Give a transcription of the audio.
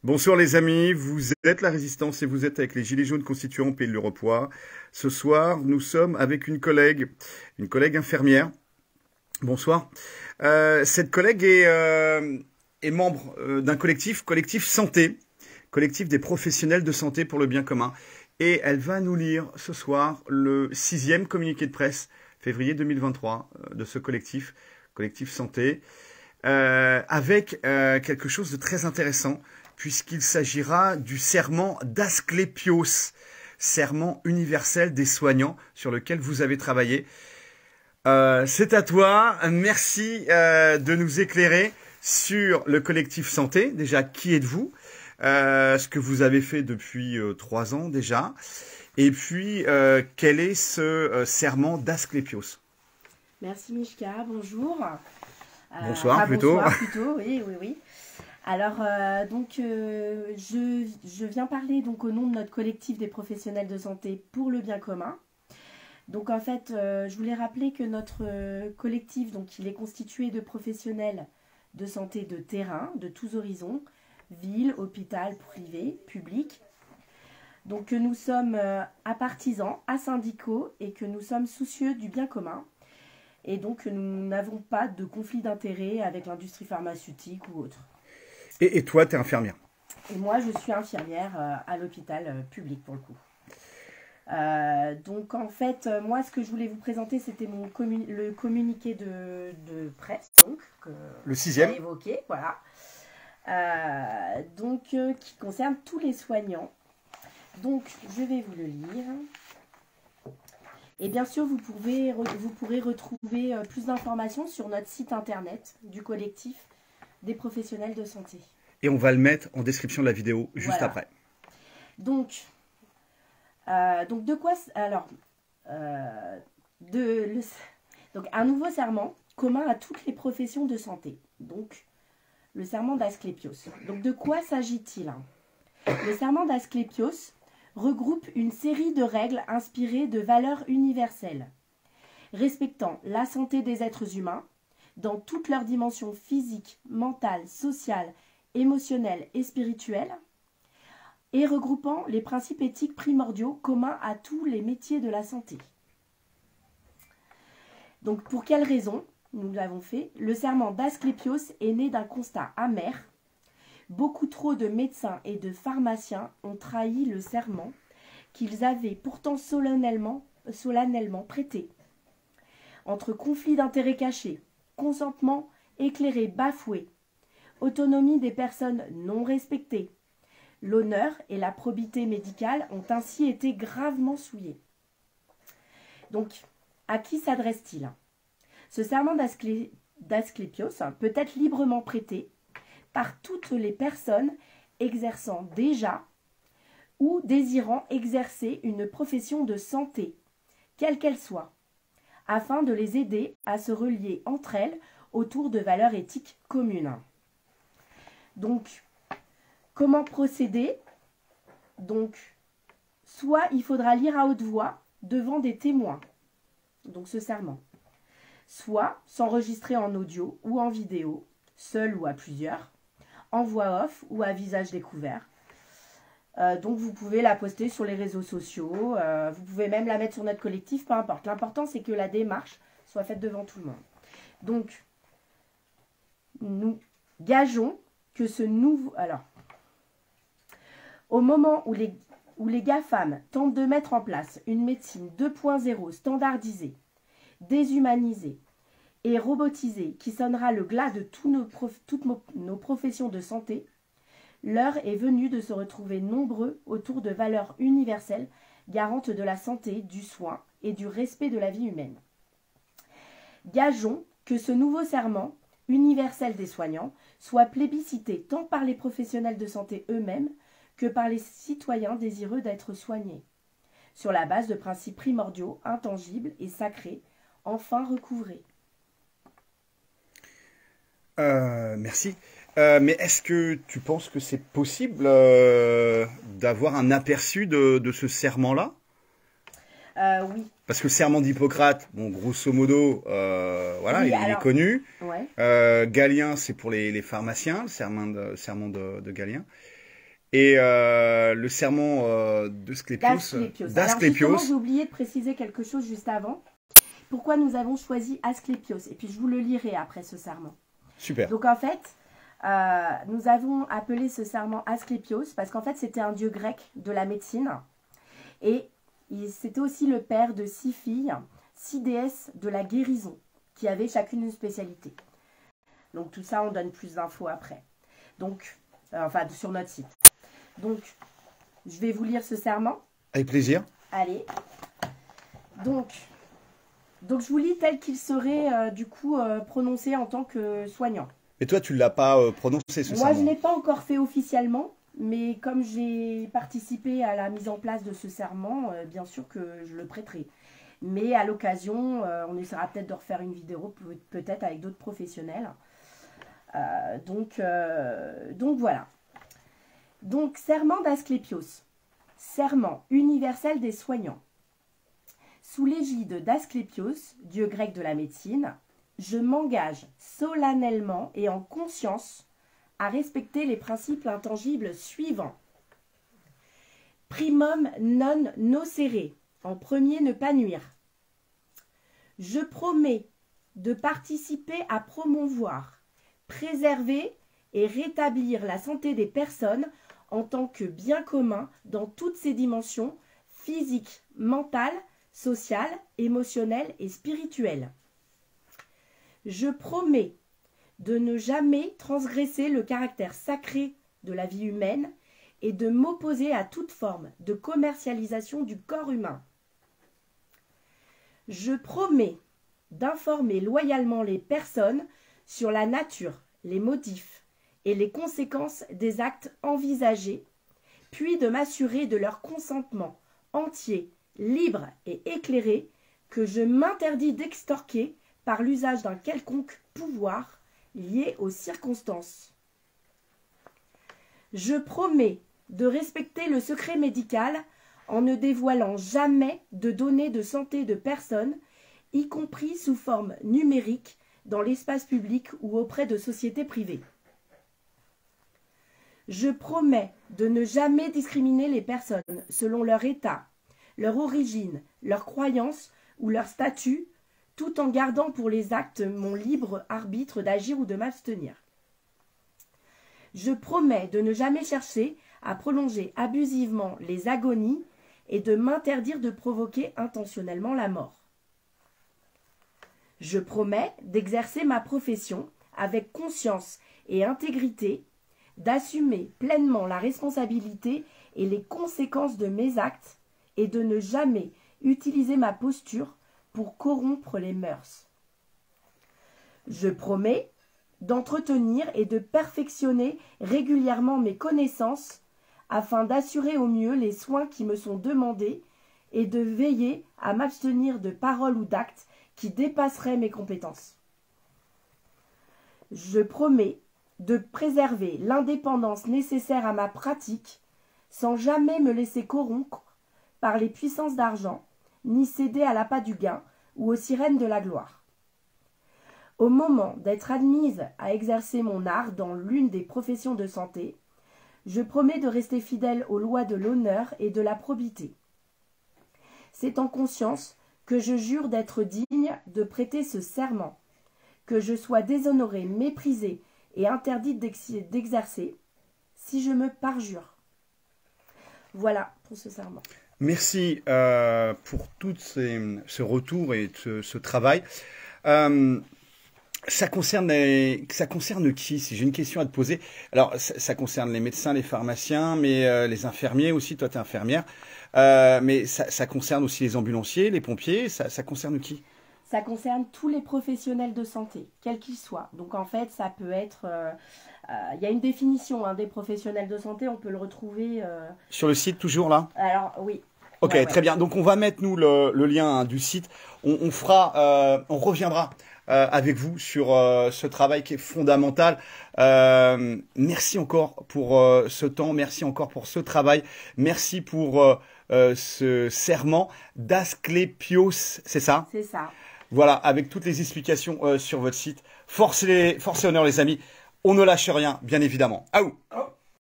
Bonsoir les amis, vous êtes la Résistance et vous êtes avec les Gilets jaunes constituants Pays de l'Europois. Ce soir, nous sommes avec une collègue infirmière. Bonsoir. Cette collègue est membre d'un collectif santé, collectif des professionnels de santé pour le bien commun. Et elle va nous lire ce soir le 6e communiqué de presse, février 2023, de ce collectif santé, avec quelque chose de très intéressant, puisqu'il s'agira du serment d'Asclépios, serment universel des soignants sur lequel vous avez travaillé. C'est à toi. Merci de nous éclairer sur le collectif santé. Déjà, qui êtes-vous? Ce que vous avez fait depuis 3 ans déjà. Et puis, quel est ce serment d'Asclépios? Merci Mishka, bonjour. Bonsoir plutôt. Bonsoir plutôt, oui. Alors, je viens parler donc au nom de notre collectif des professionnels de santé pour le bien commun. Donc en fait, je voulais rappeler que notre collectif, donc il est constitué de professionnels de santé de terrain, de tous horizons, ville, hôpital, privé, public. Donc que nous sommes apartisans, asyndicaux et que nous sommes soucieux du bien commun. Et donc nous n'avons pas de conflit d'intérêts avec l'industrie pharmaceutique ou autre. Et toi, tu es infirmière? Et moi, je suis infirmière à l'hôpital public pour le coup. Donc en fait, moi ce que je voulais vous présenter, c'était le communiqué de presse, donc, que le 6e j'ai évoqué, voilà. Qui concerne tous les soignants. Donc je vais vous le lire. Et bien sûr, vous pourrez retrouver plus d'informations sur notre site internet du collectif des professionnels de santé. Et on va le mettre en description de la vidéo juste après. Donc de quoi alors donc un nouveau serment commun à toutes les professions de santé. Donc le serment d'Asclépios. Donc de quoi s'agit-il? Le serment d'Asclépios regroupe une série de règles inspirées de valeurs universelles, respectant la santé des êtres humains dans toutes leurs dimensions physiques, mentales, sociales, émotionnelles et spirituelles, et regroupant les principes éthiques primordiaux communs à tous les métiers de la santé. Donc pour quelles raisons nous l'avons fait? Le serment d'Asclépios est né d'un constat amer. Beaucoup trop de médecins et de pharmaciens ont trahi le serment qu'ils avaient pourtant solennellement prêté. Entre conflits d'intérêts cachés, consentement éclairé bafoué, autonomie des personnes non respectées, l'honneur et la probité médicale ont ainsi été gravement souillés. Donc, à qui s'adresse-t-il? Ce serment d'Asclépios peut être librement prêté par toutes les personnes exerçant déjà ou désirant exercer une profession de santé, quelle qu'elle soit, afin de les aider à se relier entre elles autour de valeurs éthiques communes. Donc, comment procéder? Donc, soit il faudra lire à haute voix devant des témoins, donc ce serment, soit s'enregistrer en audio ou en vidéo, seul ou à plusieurs, en voix off ou à visage découvert. Donc vous pouvez la poster sur les réseaux sociaux, vous pouvez même la mettre sur notre collectif, peu importe. L'important c'est que la démarche soit faite devant tout le monde. Donc, nous gageons que ce nouveau... Alors, au moment où les GAFAM tentent de mettre en place une médecine 2.0 standardisée, déshumanisée et robotisée qui sonnera le glas de toutes nos professions de santé, l'heure est venue de se retrouver nombreux autour de valeurs universelles garantes de la santé, du soin et du respect de la vie humaine. Gageons que ce nouveau serment universel des soignants soit plébiscité tant par les professionnels de santé eux-mêmes que par les citoyens désireux d'être soignés, sur la base de principes primordiaux, intangibles et sacrés, enfin recouvrés. Merci. Mais est-ce que tu penses que c'est possible d'avoir un aperçu de ce serment-là? Oui. Parce que le serment d'Hippocrate, bon, grosso modo, voilà, Oui, il est connu. Ouais. Galien, c'est pour les pharmaciens, le serment de Galien. et le serment d'Asclépios. Alors, j'ai oublié de préciser quelque chose juste avant. Pourquoi nous avons choisi Asclépios? Et puis, je vous le lirai après ce serment. Super. Donc, en fait, nous avons appelé ce serment Asclépios parce qu'en fait, c'était un dieu grec de la médecine. Et c'était aussi le père de 6 filles, 6 déesses de la guérison, qui avaient chacune une spécialité. Donc, tout ça, on donne plus d'infos après. Donc, enfin, sur notre site. Donc, je vais vous lire ce serment. Avec plaisir. Allez. Donc je vous lis tel qu'il serait, prononcé en tant que soignant. Mais toi, tu ne l'as pas prononcé, ce serment. Moi, je ne l'ai pas encore fait officiellement, mais comme j'ai participé à la mise en place de ce serment, bien sûr que je le prêterai. Mais à l'occasion, on essaiera peut-être de refaire une vidéo, peut-être avec d'autres professionnels. Donc voilà. Donc, serment d'Asclépios, serment universel des soignants. Sous l'égide d'Asclépios, dieu grec de la médecine, je m'engage solennellement et en conscience à respecter les principes intangibles suivants. Primum non nocere, en premier ne pas nuire. Je promets de participer à promouvoir, préserver et rétablir la santé des personnes en tant que bien commun dans toutes ses dimensions physiques, mentales, sociales, émotionnelles et spirituelles. Je promets de ne jamais transgresser le caractère sacré de la vie humaine et de m'opposer à toute forme de commercialisation du corps humain. Je promets d'informer loyalement les personnes sur la nature, les motifs et les conséquences des actes envisagés, puis de m'assurer de leur consentement entier, libre et éclairé, que je m'interdis d'extorquer par l'usage d'un quelconque pouvoir lié aux circonstances. Je promets de respecter le secret médical en ne dévoilant jamais de données de santé de personnes, y compris sous forme numérique, dans l'espace public ou auprès de sociétés privées. Je promets de ne jamais discriminer les personnes selon leur état, leur origine, leur croyance ou leur statut, tout en gardant pour les actes mon libre arbitre d'agir ou de m'abstenir. Je promets de ne jamais chercher à prolonger abusivement les agonies et de m'interdire de provoquer intentionnellement la mort. Je promets d'exercer ma profession avec conscience et intégrité, d'assumer pleinement la responsabilité et les conséquences de mes actes et de ne jamais utiliser ma posture pour corrompre les mœurs. Je promets d'entretenir et de perfectionner régulièrement mes connaissances afin d'assurer au mieux les soins qui me sont demandés et de veiller à m'abstenir de paroles ou d'actes qui dépasseraient mes compétences. Je promets de préserver l'indépendance nécessaire à ma pratique sans jamais me laisser corrompre par les puissances d'argent, ni céder à l'appât du gain ou aux sirènes de la gloire. Au moment d'être admise à exercer mon art dans l'une des professions de santé, je promets de rester fidèle aux lois de l'honneur et de la probité. C'est en conscience que je jure d'être digne de prêter ce serment, que je sois déshonorée, méprisée et interdite d'exercer, si je me parjure. Voilà pour ce serment. Merci pour tout ce retour et ce travail. Ça concerne qui, si j'ai une question à te poser? Alors, ça concerne les médecins, les pharmaciens, mais les infirmiers aussi. Toi, tu es infirmière. Mais ça concerne aussi les ambulanciers, les pompiers. Ça concerne qui? Ça concerne tous les professionnels de santé, quels qu'ils soient. Donc, en fait, ça peut être... Il y a une définition des professionnels de santé. On peut le retrouver... Sur le site, toujours, là? Alors, oui. Ok, ouais. Très bien. Donc, on va mettre, nous, le lien du site. On reviendra avec vous sur ce travail qui est fondamental. Merci encore pour ce temps, merci encore pour ce travail, merci pour ce serment d'Asclépios, c'est ça? C'est ça. Voilà, avec toutes les explications sur votre site. Force et honneur les amis, on ne lâche rien, bien évidemment. Aou!